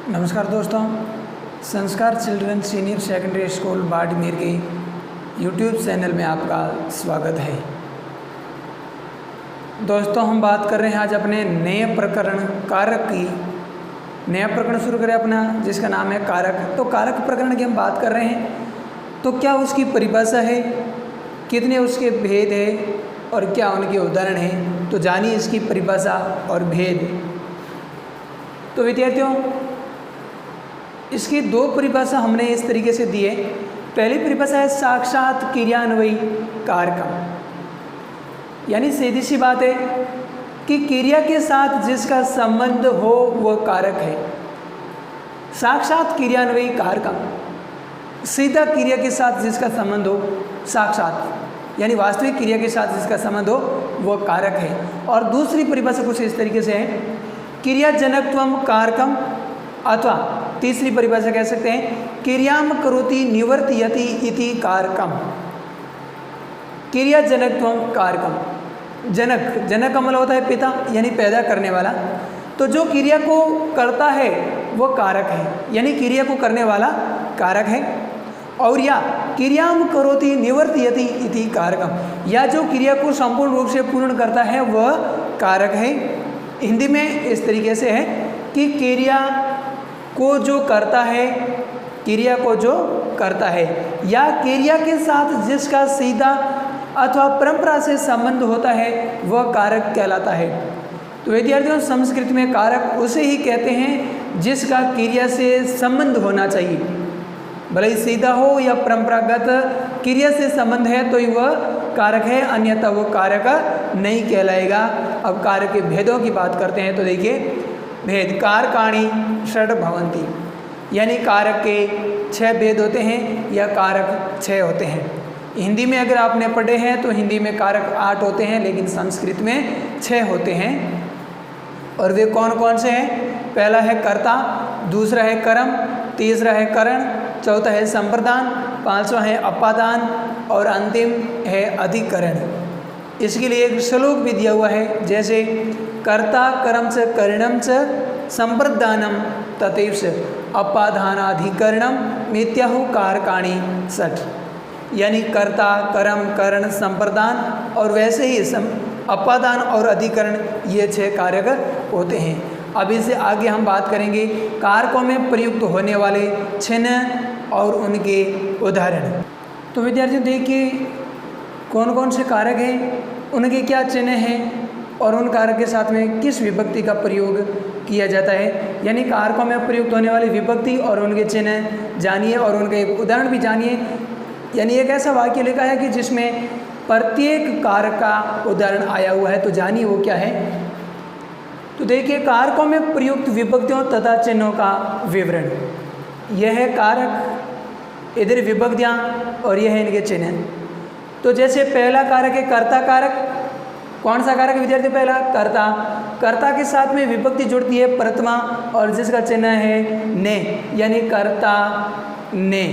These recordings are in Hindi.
नमस्कार दोस्तों, संस्कार children senior secondary school Barmer के यूट्यूब चैनल में आपका स्वागत है। दोस्तों, हम बात कर रहे हैं आज अपने नए प्रकरण कारक की। नया प्रकरण शुरू करें अपना, जिसका नाम है कारक। तो कारक प्रकरण की हम बात कर रहे हैं, तो क्या उसकी परिभाषा है, कितने उसके भेद है और क्या उनके उदाहरण हैं। तो जानिए इसकी परिभाषा और भेद। तो विद्यार्थियों, इसकी दो परिभाषा हमने इस तरीके से दी है। पहली परिभाषा है साक्षात क्रियान्वयी कारक, यानी सीधी सी बात है कि क्रिया के साथ जिसका संबंध हो वह कारक है। साक्षात क्रियान्वयी कारक, सीधा क्रिया के साथ जिसका संबंध हो, साक्षात यानी वास्तविक क्रिया के साथ जिसका संबंध हो वह कारक है। और दूसरी परिभाषा कुछ इस तरीके से है, क्रियाजनकत्वम कारकम, अथवा तीसरी परिभाषा कह सकते हैं क्रियाम करोति निवर्तयति इति कारकम। क्रियाजनकत्वम कारकम, जनक का मतलब होता है पिता, यानी पैदा करने वाला। तो जो क्रिया को करता है वो कारक है, यानी क्रिया को करने वाला कारक है। और या क्रियाम करोति निवर्तयति इति कारकम, या जो क्रिया को संपूर्ण रूप से पूर्ण करता है वह कारक है। हिंदी में इस तरीके से है कि क्रिया को जो करता है, क्रिया को जो करता है, या क्रिया के साथ जिसका सीधा अथवा परंपरा से संबंध होता है वह कारक कहलाता है। तो विद्यार्थियों, संस्कृत में कारक उसे ही कहते हैं जिसका क्रिया से संबंध होना चाहिए, भले ही सीधा हो या परंपरागत क्रिया से संबंध है तो ही वह कारक है, अन्यथा वो कारक नहीं कहलाएगा। अब कारक के भेदों की बात करते हैं। तो देखिए भेद, कारकाणि षड् भवन्ति, यानी कारक के 6 भेद होते हैं या कारक 6 होते हैं। हिंदी में अगर आपने पढ़े हैं तो हिंदी में कारक 8 होते हैं, लेकिन संस्कृत में 6 होते हैं। और वे कौन कौन से हैं? पहला है कर्ता, दूसरा है कर्म, तीसरा है करण, चौथा है संप्रदान, पांचवा है अपादान और अंतिम है अधिकरण। इसके लिए एक श्लोक भी दिया हुआ है, जैसे कर्ता कर्म च करणम च संप्रदानम तथैव च अपादानाधिकरणम मिथ्याहु कारकाणि षट्, यानी कर्ता कर्म करण संप्रदान और वैसे ही अपादान और अधिकरण, ये 6 कारक होते हैं। अब इससे आगे हम बात करेंगे कारकों में प्रयुक्त होने वाले चिन्ह और उनके उदाहरण। तो विद्यार्थियों, देखिए कौन कौन से कारक हैं, उनके क्या चिन्ह हैं और उन कारक के साथ में किस विभक्ति का प्रयोग किया जाता है, यानी कारकों में प्रयुक्त होने वाली विभक्ति और उनके चिन्ह जानिए और उनका एक उदाहरण भी जानिए। यानी एक ऐसा वाक्य लिखा है कि जिसमें प्रत्येक कारक का उदाहरण आया हुआ है, तो जानिए वो क्या है। तो देखिए, कारकों में प्रयुक्त विभक्तियों तथा चिन्हों का विवरण। यह है कारक, इधर विभक्तियाँ और यह है इनके चिन्ह। तो जैसे पहला कारक है कर्ता कारक। कौन सा कारक विद्यार्थी? पहला कर्ता। कर्ता के साथ में विभक्ति जुड़ती है प्रथमा और जिसका चिन्ह है ने, यानी कर्ता ने।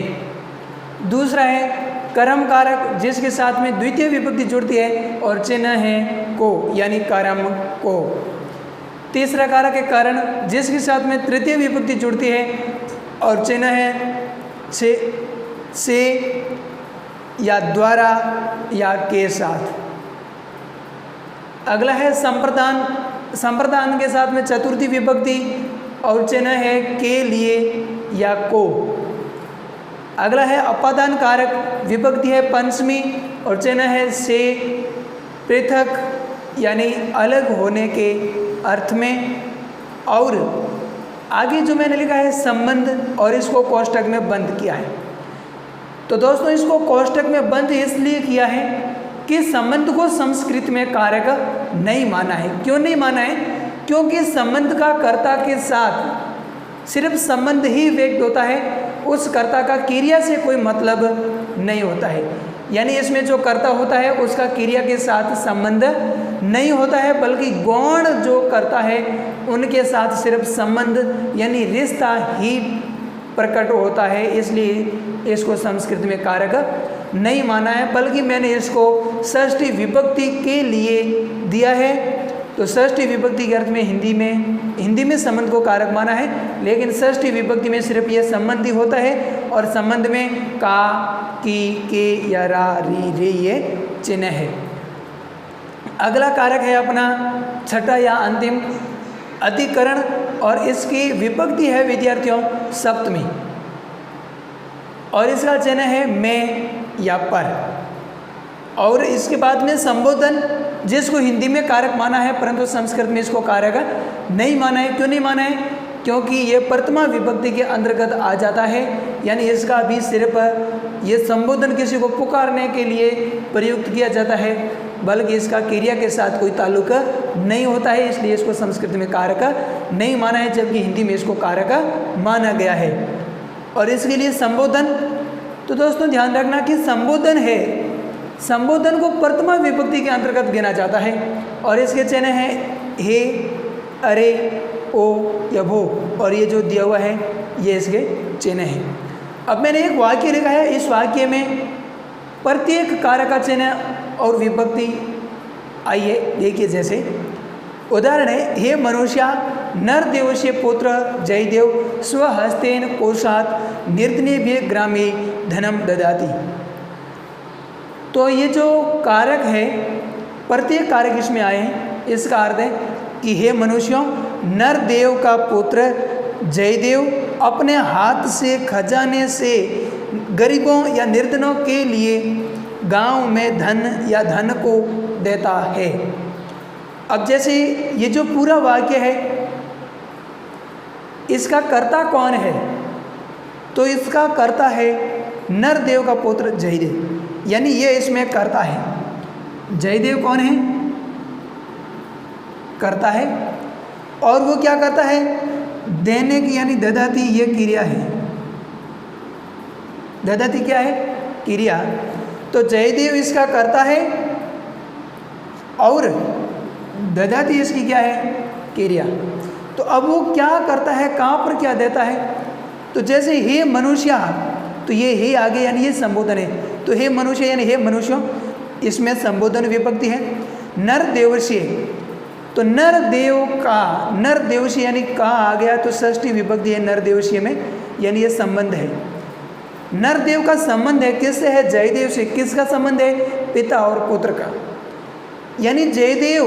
दूसरा है कर्म कारक, जिसके साथ में द्वितीय विभक्ति जुड़ती है और चिन्ह है को, यानी कर्म को। तीसरा कारक है करण, जिसके साथ में तृतीय विभक्ति जुड़ती है और चिन्ह है से या द्वारा या के साथ। अगला है संप्रदान। संप्रदान के साथ में चतुर्थी विभक्ति और चिन्ह है के लिए या को। अगला है अपादान कारक, विभक्ति है पंचमी और चिन्ह है से, पृथक यानी अलग होने के अर्थ में। और आगे जो मैंने लिखा है संबंध, और इसको कोष्टक में बंद किया है। तो दोस्तों, इसको कोष्टक में बंद इसलिए किया है कि संबंध को संस्कृत में कारक नहीं माना है। क्यों नहीं माना है? क्योंकि संबंध का कर्ता के साथ सिर्फ संबंध ही व्यक्त होता है, उस कर्ता का क्रिया से कोई मतलब नहीं होता है। यानी इसमें जो कर्ता होता है उसका क्रिया के साथ संबंध नहीं होता है, बल्कि गौण जो कर्ता है उनके साथ सिर्फ संबंध यानी रिश्ता ही प्रकट होता है। इसलिए इसको संस्कृत में कारक नहीं माना है, बल्कि मैंने इसको षष्ठी विभक्ति के लिए दिया है। तो षष्ठी विभक्ति के अर्थ में हिंदी में हिंदी में संबंध को कारक माना है, लेकिन षष्ठी विभक्ति में सिर्फ ये संबंधी होता है और संबंध में का, की, के या रा, री, रे ये चिन्ह है। अगला कारक है अपना छठा या अंतिम अधिकरण, और इसकी विभक्ति है विद्यार्थियों सप्तमी, और इसका चिन्ह है में या पर। और इसके बाद में संबोधन, जिसको हिंदी में कारक माना है परंतु संस्कृत में इसको कारक नहीं माना है। क्यों नहीं माना है? क्योंकि ये प्रथमा विभक्ति के अंतर्गत आ जाता है, यानी इसका भी सिर्फ ये संबोधन किसी को पुकारने के लिए प्रयुक्त किया जाता है, बल्कि इसका क्रिया के साथ कोई ताल्लुक नहीं होता है, इसलिए इसको संस्कृत में कारक नहीं माना है, जबकि हिंदी में इसको कारक माना गया है। और इसके लिए संबोधन, तो दोस्तों ध्यान रखना कि संबोधन है, संबोधन को प्रथमा विभक्ति के अंतर्गत गिना जाता है, और इसके चिन्ह हैं हे, अरे, ओ या भो, और ये जो दिया हुआ है ये इसके चिन्ह हैं। अब मैंने एक वाक्य लिखा है, इस वाक्य में प्रत्येक कारक का चिन्ह और विभक्ति आइए देखिए। जैसे उदाहरण है, हे मनुष्या नर देवस्य पुत्र जयदेव स्वहस्तेन कोशात निर्धनेभ्य ग्रामे धनम ददाति। तो ये जो कारक है, प्रत्येक कारक इसमें आए हैं, इसका अर्थ है कि हे मनुष्यों, नर देव का पुत्र जयदेव अपने हाथ से खजाने से गरीबों या निर्धनों के लिए गांव में धन या धन को देता है। अब जैसे ये जो पूरा वाक्य है, इसका कर्ता कौन है? तो इसका कर्ता है नर देव का पुत्र जयदेव, यानी ये इसमें कर्ता है। जयदेव कौन है? कर्ता है। और वो क्या करता है? देने की, यानी ददाती ये क्रिया है। ददाती क्या है? क्रिया। तो जयदेव इसका कर्ता है और ददाती इसकी क्या है? क्रिया। तो अब वो क्या करता है, कहाँ पर क्या देता है? तो जैसे हे मनुष्य, तो ये हे आगे यानी ये संबोधन है, तो हे मनुष्य यानी हे मनुष्यों, इसमें संबोधन विभक्ति है। नर देवस्य, तो नर देव का, नर देवस्य यानी का आ गया तो षष्ठी विभक्ति है नर देवस्य में, यानी ये संबंध है। नर देव का संबंध है किससे है? जयदेव से। किसका संबंध है? पिता और पुत्र का, यानी जयदेव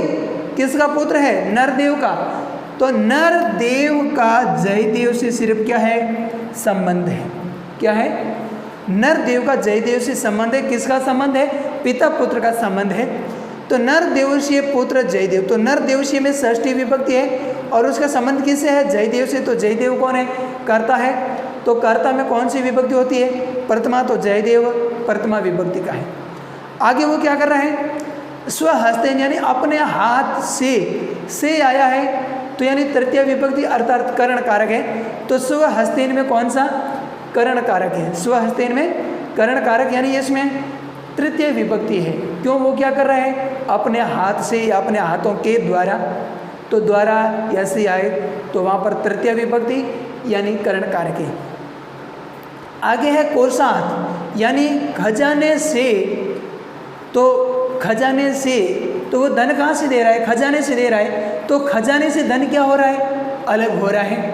किसका पुत्र है? नरदेव का। तो नरदेव का जयदेव से सिर्फ क्या है? संबंध है। क्या है? नरदेव का जयदेव से संबंध है। किसका संबंध है? पिता पुत्र का संबंध है। तो नरदेवस्य पुत्र जयदेव, तो नरदेवस्य में षष्ठी विभक्ति है और उसका संबंध किससे है? जयदेव से। तो जयदेव कौन है? कर्ता है। तो कर्ता में कौन सी विभक्ति होती है? प्रथमा। तो जयदेव प्रथमा विभक्ति का है। आगे वो क्या कर रहा है? स्वहस्तेन, यानी अपने हाथ से आया है, तो यानी तृतीय विभक्ति अर्थात करण कारक है। तो स्वहस्तेन में कौन सा? करण कारक है। स्वहस्तेन में करण कारक, यानी इसमें तृतीय विभक्ति है। क्यों? वो क्या कर रहा है? अपने हाथ से या अपने हाथों के द्वारा, तो द्वारा ऐसे आए तो वहाँ पर तृतीय विभक्ति यानी करण कारक है। आगे है कोषात, यानी खजाने से। तो खजाने से, तो वो धन कहाँ से दे रहा है? खजाने से दे रहा है। तो खजाने से धन क्या हो रहा है? अलग हो रहा है।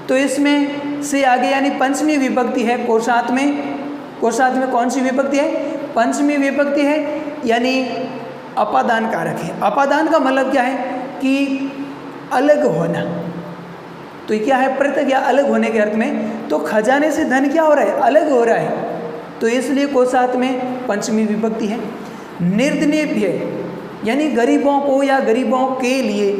तो इसमें से आगे यानी पंचमी विभक्ति है कोषात में। कोषात में कौन सी विभक्ति है? पंचमी विभक्ति है, यानी अपादान कारक है। अपादान का मतलब क्या है? कि अलग होना। तो ये क्या है? पृथक या अलग होने के अर्थ में। तो खजाने से धन क्या हो रहा है? अलग हो रहा है। तो इसलिए कोषात में पंचमी विभक्ति है। निर्धनेभ्य, यानी गरीबों को या गरीबों के लिए।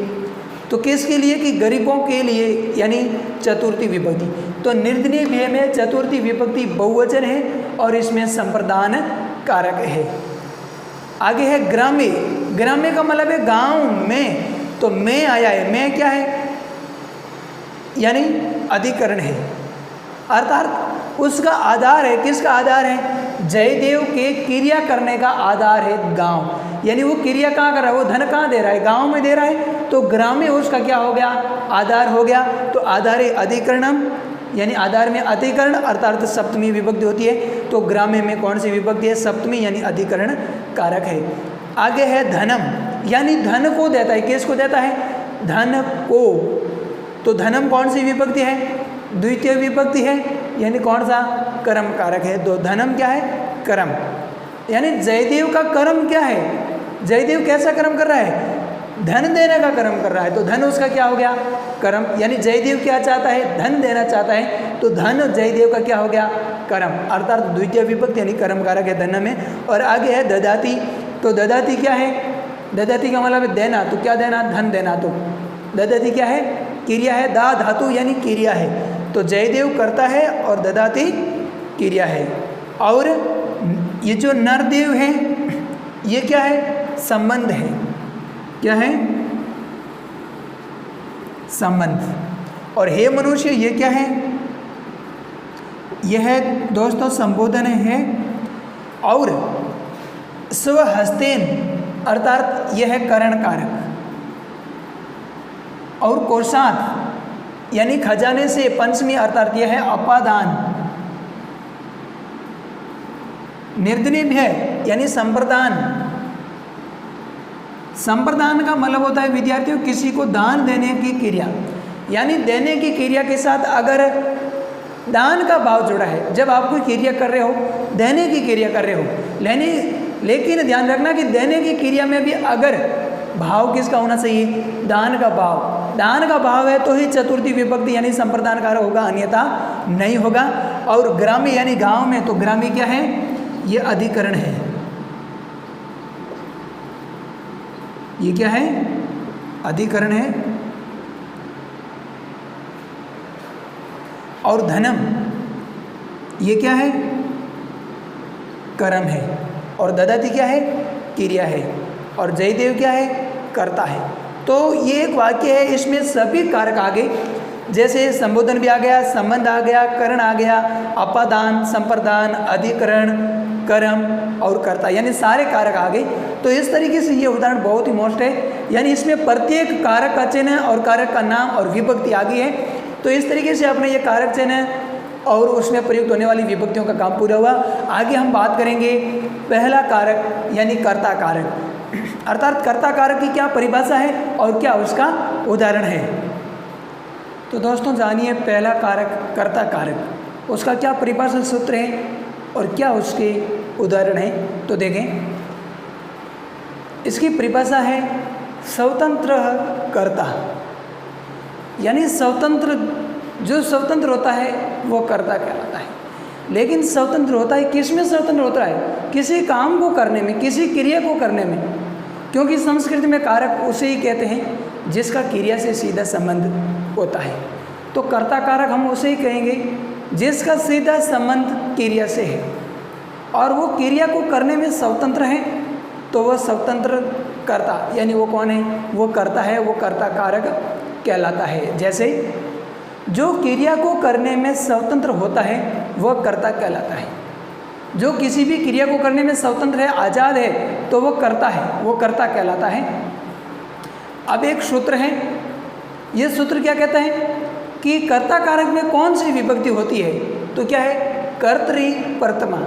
तो किसके लिए? कि गरीबों के लिए, यानी चतुर्थी विभक्ति। तो निर्धनेभ्य में चतुर्थी विभक्ति बहुवचन है और इसमें संप्रदान कारक है। आगे है ग्रामे। ग्रामे का मतलब है गांव में। तो में आया है, में क्या है? यानी अधिकरण है, अर्थात उसका आधार है। किसका आधार है? जयदेव के क्रिया करने का आधार है गांव। यानी वो क्रिया कहाँ कर रहा है? वो धन कहाँ दे रहा है? गांव में दे रहा है। तो ग्रामे उसका क्या हो गया? आधार हो गया। तो आधार है अधिकरणम, यानी आधार में अधिकरण अर्थात सप्तमी विभक्ति होती है। तो ग्रामे में कौन सी विभक्ति है? सप्तमी, यानी अधिकरण कारक है। आगे है धनम, यानी धन को देता है। किसको देता है? धन को। तो धनम कौन सी विभक्ति है? द्वितीय विभक्ति है, यानी कौन सा? कर्म कारक है। तो धनम क्या है? कर्म। यानी जयदेव का कर्म क्या है? जयदेव कैसा कर्म कर रहा है? धन देने का कर्म कर रहा है, तो धन उसका क्या हो गया? कर्म। यानी जयदेव क्या चाहता है? धन देना चाहता है, तो धन जयदेव का क्या हो गया? कर्म। अर्थात द्वितीय विभक्ति यानी कर्म कारक है धन में। और आगे है ददाती। तो ददाती क्या है? ददाती का मतलब है देना, तो क्या देना? धन देना। तो ददाती क्या है? क्रिया है। दा धातु यानी क्रिया है, तो जयदेव करता है और ददाती क्रिया है। और ये जो नरदेव है ये क्या है? संबंध है। क्या है? संबंध। और हे मनुष्य ये क्या है? यह है दोस्तों संबोधन है। और स्वहस्तेन अर्थात यह है करण कारक। और कोशात यानी खजाने से, पंचमी अर्थात यह है अपादान। निर्धनिम है यानी संप्रदान। संप्रदान का मतलब होता है विद्यार्थियों किसी को दान देने की क्रिया, यानी देने की क्रिया के साथ अगर दान का भाव जुड़ा है, जब आप कोई क्रिया कर रहे हो, देने की क्रिया कर रहे हो, लेकिन ध्यान रखना कि देने की क्रिया में भी अगर भाव किसका होना चाहिए? दान का भाव। दान का भाव है तो ही चतुर्थी विभक्ति यानी संप्रदान कारक होगा, अन्यथा नहीं होगा। और ग्रामी यानी गांव में, तो ग्रामी क्या है? ये अधिकरण है। ये क्या है? अधिकरण है। और धनम ये क्या है? कर्म है। और ददाती क्या है? क्रिया है। और जयदेव क्या है? कर्ता है। तो ये एक वाक्य है, इसमें सभी कारक आ गए, जैसे संबोधन भी आ गया, संबंध आ गया, करण आ गया, अपादान, संप्रदान, अधिकरण, कर्म और कर्ता, यानी सारे कारक आ गए। तो इस तरीके से ये उदाहरण बहुत ही मोस्ट है, यानी इसमें प्रत्येक कारक का चिन्ह और कारक का नाम और विभक्ति आ गई है। तो इस तरीके से आपने ये कारक चिन्ह और उसमें प्रयुक्त होने वाली विभक्तियों का काम पूरा हुआ। आगे हम बात करेंगे पहला कारक यानी कर्ता कारक, अर्थात कर्ता कारक की क्या परिभाषा है और क्या उसका उदाहरण है। तो दोस्तों जानिए पहला कारक कर्ता कारक, उसका क्या परिभाषा सूत्र है और क्या उसके उदाहरण है। तो देखें, इसकी परिभाषा है स्वतंत्र कर्ता, यानी स्वतंत्र, जो स्वतंत्र होता है वो कर्ता कहलाता है। लेकिन स्वतंत्र होता है किस में? स्वतंत्र होता है किसी काम को करने में, किसी क्रिया को करने में, क्योंकि संस्कृत में कारक उसे ही कहते हैं जिसका क्रिया से सीधा संबंध होता है। तो कर्ता कारक हम उसे ही कहेंगे जिसका सीधा संबंध क्रिया से है और वो क्रिया को करने में स्वतंत्र है, तो वह स्वतंत्र कर्ता, यानी वो कौन है? वो कर्ता है, वो कर्ता कारक कहलाता है। जैसे जो क्रिया को करने में स्वतंत्र होता है वह कर्ता कहलाता है। जो किसी भी क्रिया को करने में स्वतंत्र है, आज़ाद है, तो वो कर्ता है, वो कर्ता कहलाता है। अब एक सूत्र है, ये सूत्र क्या कहता है कि कर्ता कारक में कौन सी विभक्ति होती है? तो क्या है? कर्तरी प्रथमा।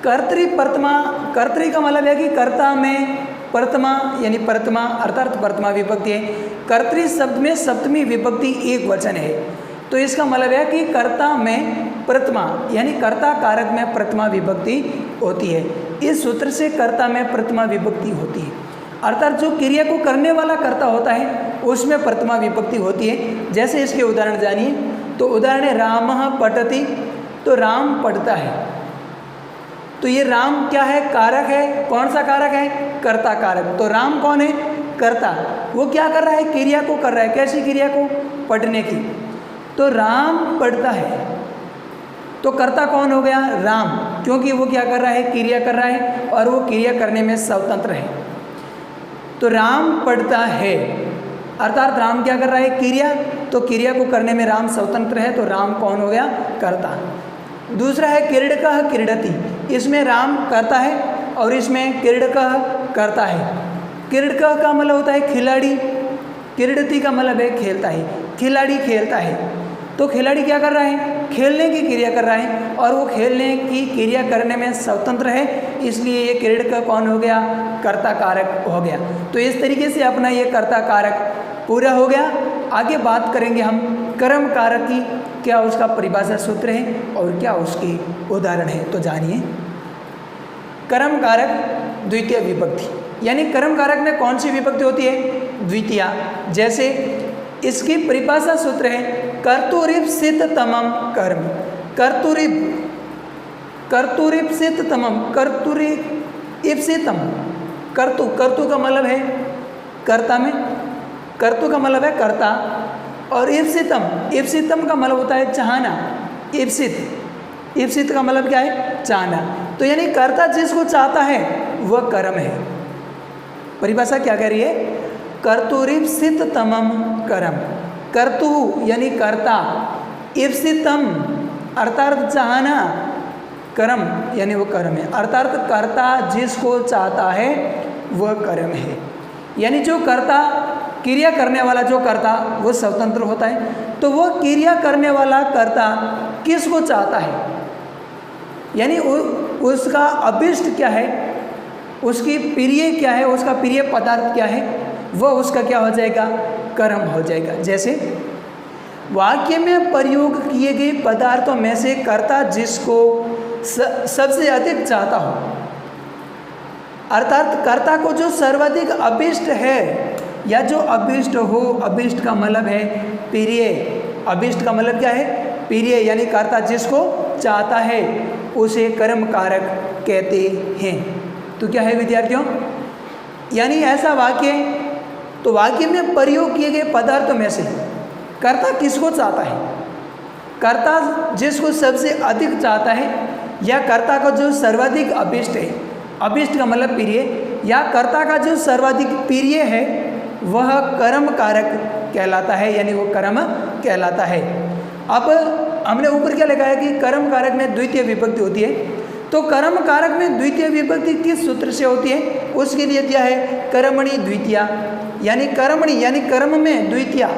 कर्तरी प्रथमा, कर्तरी का मतलब है कि कर्ता में प्रथमा यानी प्रथमा अर्थात प्रथमा विभक्ति है। कर्तरी शब्द में सप्तमी विभक्ति एक वचन है, तो इसका मतलब है कि कर्ता में प्रथमा यानी कर्ता कारक में प्रथमा विभक्ति होती है। इस सूत्र से कर्ता में प्रथमा विभक्ति होती है, अर्थात जो क्रिया को करने वाला कर्ता होता है उसमें प्रथमा विभक्ति होती है। जैसे इसके उदाहरण जानिए, तो उदाहरण है रामः पठति, तो राम पढ़ता है। तो ये राम क्या है? कारक है। कौन सा कारक है? कर्ता कारक। तो राम कौन है? कर्ता। वो क्या कर रहा है? क्रिया को कर रहा है। कैसी क्रिया को? पढ़ने की। तो राम पढ़ता है, तो कर्ता कौन हो गया? राम, क्योंकि वो क्या कर रहा है? क्रिया कर रहा है और वो क्रिया करने में स्वतंत्र है। तो राम पढ़ता है अर्थात राम क्या कर रहा है? क्रिया, तो क्रिया को करने में राम स्वतंत्र है, तो राम कौन हो गया? कर्ता। दूसरा है क्रीडकः क्रीडति, इसमें राम करता है और इसमें क्रीडकः करता है। क्रीडकः का मतलब होता है खिलाड़ी, क्रीडति का मतलब है खेलता है, खिलाड़ी खेलता है। तो खिलाड़ी क्या कर रहा है? खेलने की क्रिया कर रहा है और वो खेलने की क्रिया करने में स्वतंत्र है, इसलिए ये क्रीडकः कौन हो गया? कर्ता कारक हो गया। तो इस तरीके से अपना ये कर्ता कारक पूरा हो गया। आगे बात करेंगे हम कर्म कारक की, क्या उसका परिभाषा सूत्र है और क्या उसके उदाहरण है। तो जानिए, कर्म कारक द्वितीय विभक्ति, यानी कर्म कारक में कौन सी विभक्ति होती है? द्वितीया। जैसे इसकी परिभाषा सूत्र है कर्तुरीप्सिततमं कर्म। कर्तुरीप्सिततमं, कर्तुरीप्सितम, कर्तु का मतलब है कर्ता में, कर्तु का मतलब है कर्ता, और इप्सितम का मतलब होता है चाहना। इप्सित का मतलब क्या है? चाहना। तो यानी कर्ता जिसको चाहता है वह कर्म है। परिभाषा क्या कह रही है? कर्तुरीप्सिततमं कर्म। कर्तु यानी कर्ता, इप्सितम अर्थात चाहना, कर्म यानी वो कर्म है। अर्थात कर्ता जिसको चाहता है वह कर्म है। यानी जो कर्ता, क्रिया करने वाला जो कर्ता वो स्वतंत्र होता है, तो वो क्रिया करने वाला कर्ता किसको चाहता है, यानी उसका अभिष्ट क्या है, उसकी प्रिय क्या है, उसका प्रिय पदार्थ क्या है, वह उसका क्या हो जाएगा? कर्म हो जाएगा। जैसे वाक्य में प्रयोग किए गए पदार्थों में से कर्ता जिसको सबसे अधिक चाहता हो, अर्थात कर्ता को जो सर्वाधिक अभिष्ट है या जो अभिष्ट हो, अभिष्ट का मतलब है प्रिय, अभिष्ट का मतलब क्या है? प्रिय, यानी कर्ता जिसको चाहता है उसे कर्म कारक कहते हैं। तो क्या है विद्यार्थियों? यानी ऐसा वाक्य, तो वाक्य में प्रयोग किए गए पदार्थों में से कर्ता किसको चाहता है? कर्ता जिसको सबसे अधिक चाहता है, या कर्ता का जो सर्वाधिक अभिष्ट है, अभिष्ट का मतलब प्रिय, या कर्ता का जो सर्वाधिक प्रिय है वह कर्म कारक कहलाता है, यानी वो कर्म कहलाता है। अब हमने ऊपर क्या लिखा है कि कर्म कारक में द्वितीय विभक्ति होती है, तो कर्म कारक में द्वितीय विभक्ति किस सूत्र से होती है? उसके लिए दिया है कर्मणि द्वितीया, यानी कर्मणि यानी कर्म में द्वितीया,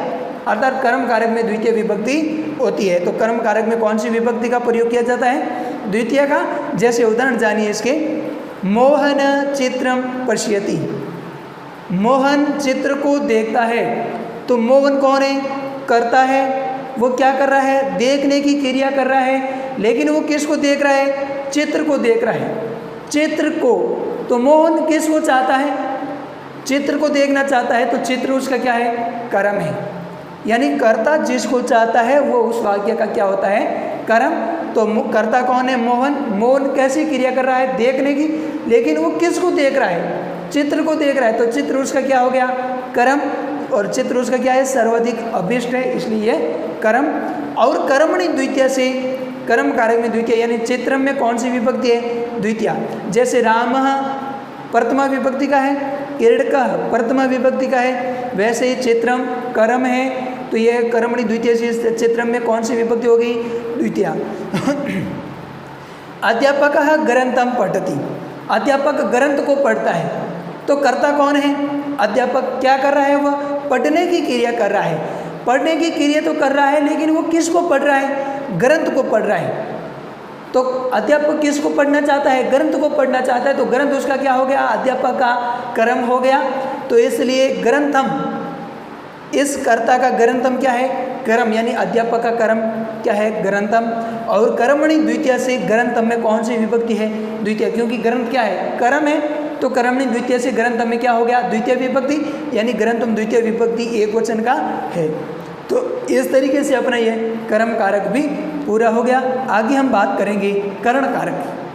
अर्थात कर्म कारक में द्वितीय विभक्ति होती है। तो कर्म कारक में कौन सी विभक्ति का प्रयोग किया जाता है? द्वितीय का। जैसे उदाहरण जानिए इसके, मोहन चित्रम पश्यति, मोहन चित्र को देखता है। तो मोहन कौन है? कर्ता है, वो क्या कर रहा है? देखने की क्रिया कर रहा है, लेकिन वो किसको देख रहा है? चित्र को देख रहा है, चित्र को। तो मोहन किसको चाहता है? चित्र को देखना चाहता है, तो चित्र उसका क्या है? कर्म है। यानी कर्ता जिसको चाहता है वो उस वाक्य का क्या होता है? कर्म। तो कर्ता कौन है? मोहन। मोहन कैसी क्रिया कर रहा है? देखने की, लेकिन वो किसको देख रहा है? चित्र को देख रहा है, तो चित्र उसका क्या हो गया? कर्म। और चित्र उसका क्या है? सर्वाधिक अभिष्ट है, इसलिए कर्म। और कर्मणि द्वितीय से, कर्म कारक में द्वितीय, यानी चित्रम में कौन सी विभक्ति है? द्वितीय। जैसे रामः प्रथमा विभक्ति का है, क्रीडकः प्रथमा विभक्ति का है, वैसे ही चित्रम कर्म है, तो यह कर्मणि द्वितीय से चित्रम में कौन सी विभक्ति हो गई? द्वितीय। अध्यापकः ग्रंथम पठति, अध्यापक ग्रंथ को पढ़ता है, तो कर्ता कौन है? अध्यापक। क्या कर रहा है? वह पढ़ने की क्रिया कर रहा है, पढ़ने की क्रिया तो कर रहा है, लेकिन वो किसको पढ़ रहा है? ग्रंथ को पढ़ रहा है। तो अध्यापक किसको पढ़ना चाहता है? ग्रंथ को पढ़ना चाहता है, तो ग्रंथ उसका क्या हो गया? अध्यापक का कर्म हो गया। तो इसलिए ग्रंथम, इस कर्ता का ग्रंथम क्या है? कर्म, यानी अध्यापक का कर्म क्या है? ग्रंथम। और कर्मणि द्वितीय से ग्रंथम में कौन सी विभक्ति है? द्वितीय, क्योंकि ग्रंथ क्या है? कर्म है, तो कर्मणि द्वितीय से ग्रंथम में क्या हो गया? द्वितीय विभक्ति, यानी ग्रंथम द्वितीय विभक्ति एक वचन का है। तो इस तरीके से अपना ये कर्म कारक भी पूरा हो गया। आगे हम बात करेंगे कर्ण कारक की।